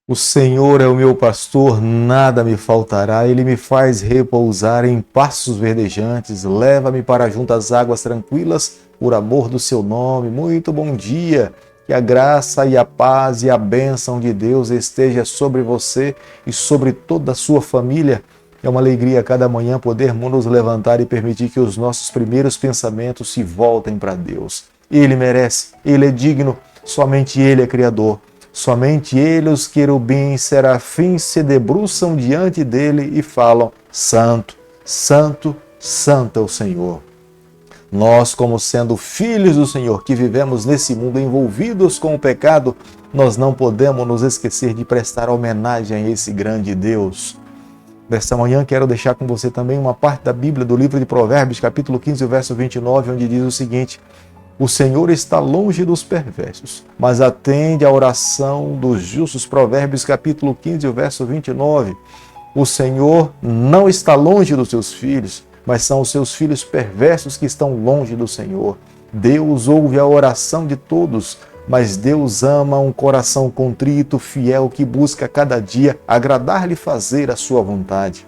O Senhor é o meu pastor, nada me faltará. Ele me faz repousar em pastos verdejantes, leva-me para junto às águas tranquilas, por amor do seu nome. Muito bom dia, que a graça e a paz e a bênção de Deus esteja sobre você e sobre toda a sua família. É uma alegria a cada manhã podermos nos levantar e permitir que os nossos primeiros pensamentos se voltem para Deus. Ele merece, Ele é digno, somente Ele é Criador. Somente ele, os querubins, serafins, se debruçam diante dele e falam: Santo, Santo, Santo é o Senhor. Nós, como sendo filhos do Senhor, que vivemos nesse mundo envolvidos com o pecado, nós não podemos nos esquecer de prestar homenagem a esse grande Deus. Nesta manhã quero deixar com você também uma parte da Bíblia, do livro de Provérbios, capítulo 15, verso 29, onde diz o seguinte: O Senhor está longe dos perversos, mas atende à oração dos justos. Provérbios capítulo 15, verso 29. O Senhor não está longe dos seus filhos, mas são os seus filhos perversos que estão longe do Senhor. Deus ouve a oração de todos, mas Deus ama um coração contrito, fiel, que busca cada dia agradar-lhe e fazer a sua vontade.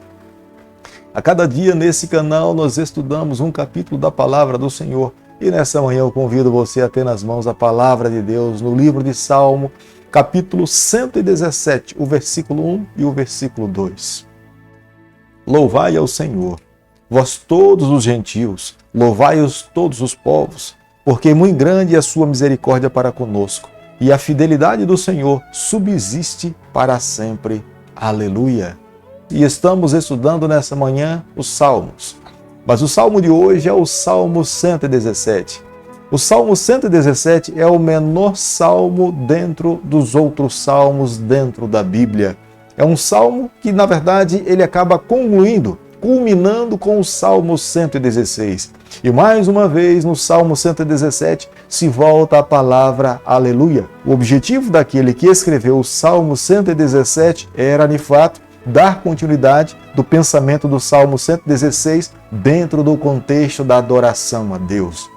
A cada dia nesse canal nós estudamos um capítulo da palavra do Senhor. E nessa manhã eu convido você a ter nas mãos a palavra de Deus no livro de Salmo, capítulo 117, o versículo 1 e o versículo 2. Louvai ao Senhor, vós todos os gentios, louvai-os todos os povos, porque muito grande é a sua misericórdia para conosco, e a fidelidade do Senhor subsiste para sempre. Aleluia! E estamos estudando nessa manhã os Salmos. Mas o salmo de hoje é o Salmo 117. O Salmo 117 é o menor salmo dentro dos outros salmos dentro da Bíblia. É um salmo que, na verdade, ele acaba culminando com o Salmo 116. E mais uma vez, no Salmo 117, se volta a palavra aleluia. O objetivo daquele que escreveu o Salmo 117 era, de fato, dar continuidade do pensamento do Salmo 116 dentro do contexto da adoração a Deus.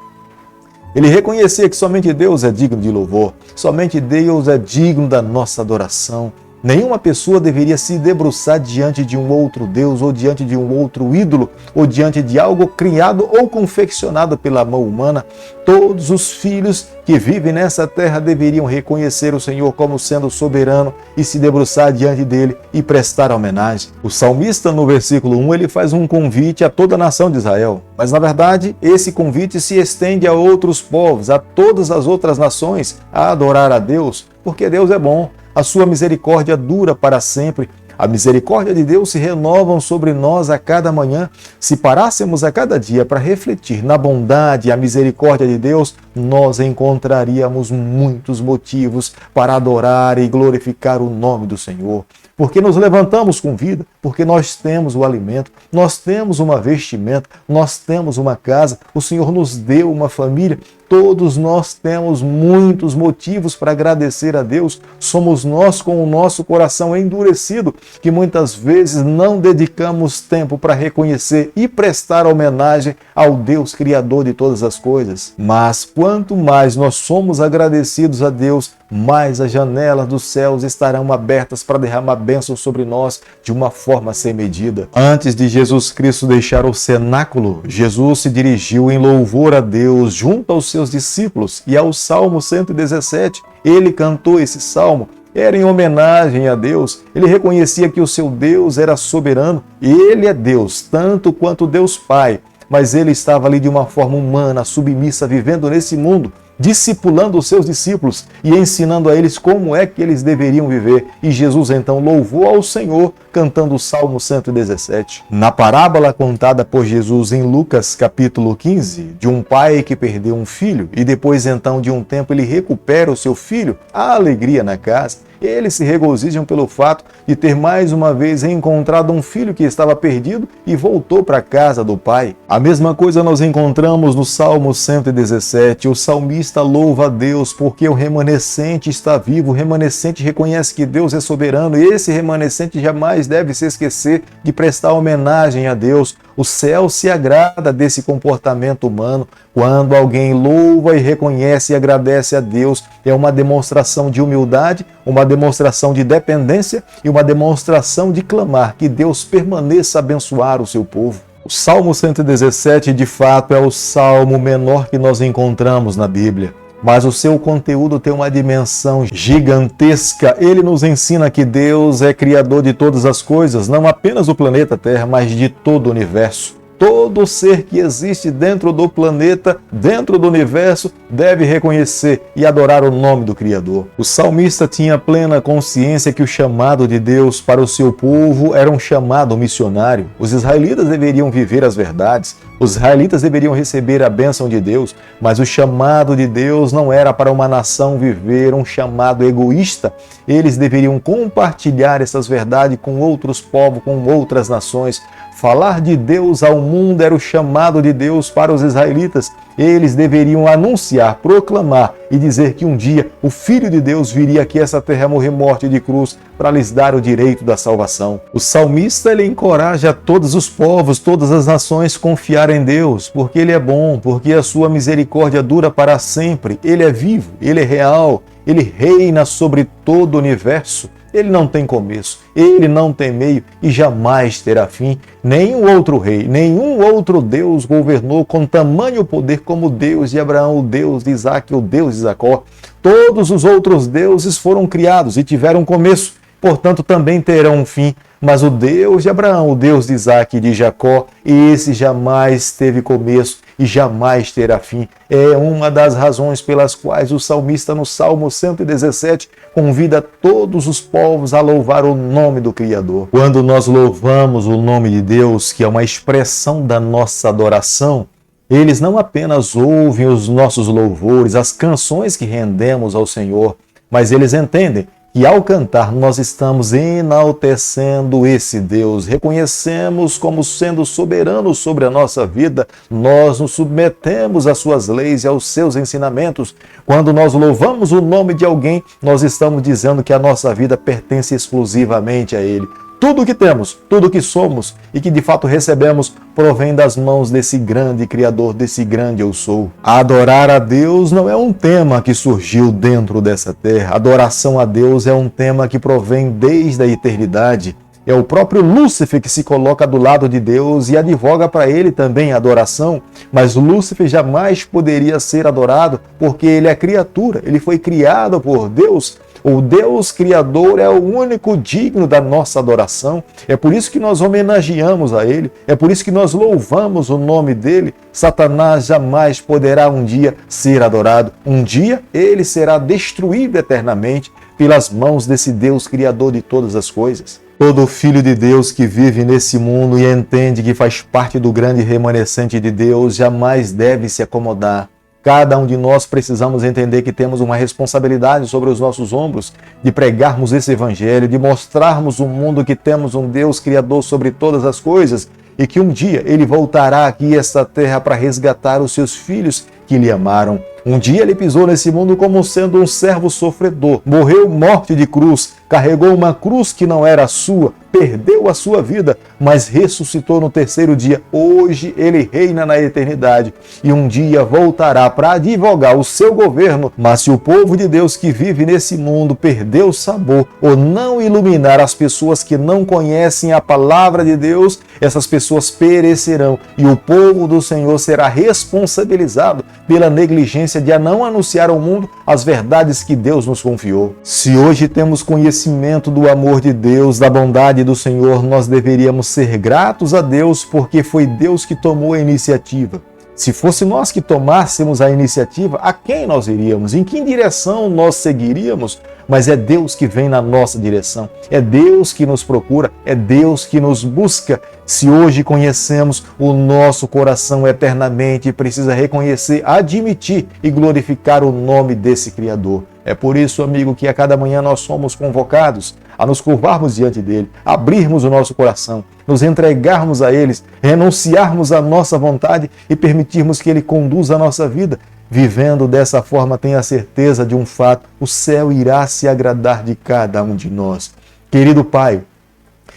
Ele reconhecia que somente Deus é digno de louvor, somente Deus é digno da nossa adoração. Nenhuma pessoa deveria se debruçar diante de um outro Deus, ou diante de um outro ídolo, ou diante de algo criado ou confeccionado pela mão humana. Todos os filhos que vivem nessa terra deveriam reconhecer o Senhor como sendo soberano e se debruçar diante dele e prestar homenagem. O salmista, no versículo 1, ele faz um convite a toda a nação de Israel. Mas, na verdade, esse convite se estende a outros povos, a todas as outras nações, a adorar a Deus, porque Deus é bom. A sua misericórdia dura para sempre. A misericórdia de Deus se renova sobre nós a cada manhã. Se parássemos a cada dia para refletir na bondade e a misericórdia de Deus, nós encontraríamos muitos motivos para adorar e glorificar o nome do Senhor. Porque nos levantamos com vida, porque nós temos o alimento, nós temos uma vestimenta, nós temos uma casa, o Senhor nos deu uma família. Todos nós temos muitos motivos para agradecer a Deus. Somos nós, com o nosso coração endurecido, que muitas vezes não dedicamos tempo para reconhecer e prestar homenagem ao Deus Criador de todas as coisas. Mas quanto mais nós somos agradecidos a Deus, mais as janelas dos céus estarão abertas para derramar bênçãos sobre nós de uma forma sem medida. Antes de Jesus Cristo deixar o cenáculo, Jesus se dirigiu em louvor a Deus junto aos seus discípulos, e ao Salmo 117, ele cantou esse salmo. Era em homenagem a Deus. Ele reconhecia que o seu Deus era soberano, e ele é Deus, tanto quanto Deus Pai, mas ele estava ali de uma forma humana, submissa, vivendo nesse mundo, discipulando os seus discípulos e ensinando a eles como é que eles deveriam viver. E Jesus então louvou ao Senhor cantando o Salmo 117. Na parábola contada por Jesus em Lucas capítulo 15, de um pai que perdeu um filho e depois então de um tempo ele recupera o seu filho, há alegria na casa. Eles se regozijam pelo fato de ter mais uma vez encontrado um filho que estava perdido e voltou para a casa do pai. A mesma coisa nós encontramos no Salmo 117. O salmista louva a Deus porque o remanescente está vivo, o remanescente reconhece que Deus é soberano e esse remanescente jamais deve se esquecer de prestar homenagem a Deus. O céu se agrada desse comportamento humano. Quando alguém louva e reconhece e agradece a Deus, é uma demonstração de humildade, uma demonstração de dependência e uma demonstração de clamar que Deus permaneça a abençoar o seu povo. O Salmo 117, de fato, é o salmo menor que nós encontramos na Bíblia, mas o seu conteúdo tem uma dimensão gigantesca. Ele nos ensina que Deus é criador de todas as coisas, não apenas do planeta Terra, mas de todo o universo. Todo ser que existe dentro do planeta, dentro do universo, deve reconhecer e adorar o nome do Criador. O salmista tinha plena consciência que o chamado de Deus para o seu povo era um chamado missionário. Os israelitas deveriam viver as verdades, os israelitas deveriam receber a bênção de Deus, mas o chamado de Deus não era para uma nação viver um chamado egoísta. Eles deveriam compartilhar essas verdades com outros povos, com outras nações. Falar de Deus ao mundo era o chamado de Deus para os israelitas. Eles deveriam anunciar, proclamar e dizer que um dia o Filho de Deus viria aqui a essa terra morrer morte de cruz para lhes dar o direito da salvação. O salmista ele encoraja todos os povos, todas as nações a confiar em Deus, porque Ele é bom, porque a sua misericórdia dura para sempre. Ele é vivo, Ele é real, Ele reina sobre todo o universo. Ele não tem começo, ele não tem meio e jamais terá fim. Nenhum outro rei, nenhum outro Deus governou com tamanho poder como o Deus de Abraão, o Deus de Isaac, o Deus de Jacó. Todos os outros deuses foram criados e tiveram começo, portanto também terão um fim. Mas o Deus de Abraão, o Deus de Isaac e de Jacó, esse jamais teve começo e jamais terá fim. É uma das razões pelas quais o salmista no Salmo 117 convida todos os povos a louvar o nome do Criador. Quando nós louvamos o nome de Deus, que é uma expressão da nossa adoração, eles não apenas ouvem os nossos louvores, as canções que rendemos ao Senhor, mas eles entendem que ao cantar nós estamos enaltecendo esse Deus, reconhecemos como sendo soberano sobre a nossa vida, nós nos submetemos às suas leis e aos seus ensinamentos. Quando nós louvamos o nome de alguém, nós estamos dizendo que a nossa vida pertence exclusivamente a Ele. Tudo que temos, tudo que somos e que de fato recebemos provém das mãos desse grande Criador, desse grande Eu Sou. Adorar a Deus não é um tema que surgiu dentro dessa terra. Adoração a Deus é um tema que provém desde a eternidade. É o próprio Lúcifer que se coloca do lado de Deus e advoga para ele também a adoração, mas Lúcifer jamais poderia ser adorado porque ele é criatura, ele foi criado por Deus. O Deus Criador é o único digno da nossa adoração. É por isso que nós homenageamos a Ele. É por isso que nós louvamos o nome dEle. Satanás jamais poderá um dia ser adorado. Um dia ele será destruído eternamente pelas mãos desse Deus Criador de todas as coisas. Todo filho de Deus que vive nesse mundo e entende que faz parte do grande remanescente de Deus jamais deve se acomodar. Cada um de nós precisamos entender que temos uma responsabilidade sobre os nossos ombros de pregarmos esse evangelho, de mostrarmos ao mundo que temos um Deus Criador sobre todas as coisas e que um dia Ele voltará aqui a esta terra para resgatar os seus filhos que lhe amaram. Um dia Ele pisou nesse mundo como sendo um servo sofredor, morreu morte de cruz, carregou uma cruz que não era sua, perdeu a sua vida, mas ressuscitou no terceiro dia. Hoje Ele reina na eternidade e um dia voltará para advogar o seu governo. Mas se o povo de Deus que vive nesse mundo perder o sabor ou não iluminar as pessoas que não conhecem a palavra de Deus, essas pessoas perecerão e o povo do Senhor será responsabilizado pela negligência de não anunciar ao mundo as verdades que Deus nos confiou. Se hoje temos conhecimento do amor de Deus, da bondade do Senhor, nós deveríamos ser gratos a Deus porque foi Deus que tomou a iniciativa. Se fosse nós que tomássemos a iniciativa, a quem nós iríamos? Em que direção nós seguiríamos? Mas é Deus que vem na nossa direção, é Deus que nos procura, é Deus que nos busca. Se hoje conhecemos, o nosso coração eternamente precisa reconhecer, admitir e glorificar o nome desse Criador. É por isso, amigo, que a cada manhã nós somos convocados a nos curvarmos diante dele, abrirmos o nosso coração, nos entregarmos a eles, renunciarmos à nossa vontade e permitirmos que ele conduza a nossa vida. Vivendo dessa forma, tenha certeza de um fato: o céu irá se agradar de cada um de nós. Querido Pai,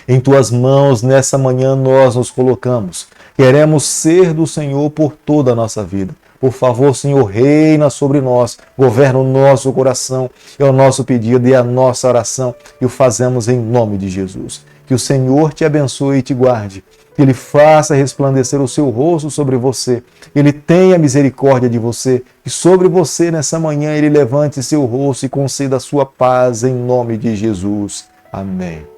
em Tuas mãos, nessa manhã, nós nos colocamos. Queremos ser do Senhor por toda a nossa vida. Por favor, Senhor, reina sobre nós, governa o nosso coração, é o nosso pedido e a nossa oração, e o fazemos em nome de Jesus. Que o Senhor te abençoe e te guarde, que Ele faça resplandecer o seu rosto sobre você, Ele tenha misericórdia de você, e sobre você nessa manhã Ele levante seu rosto e conceda a sua paz em nome de Jesus. Amém.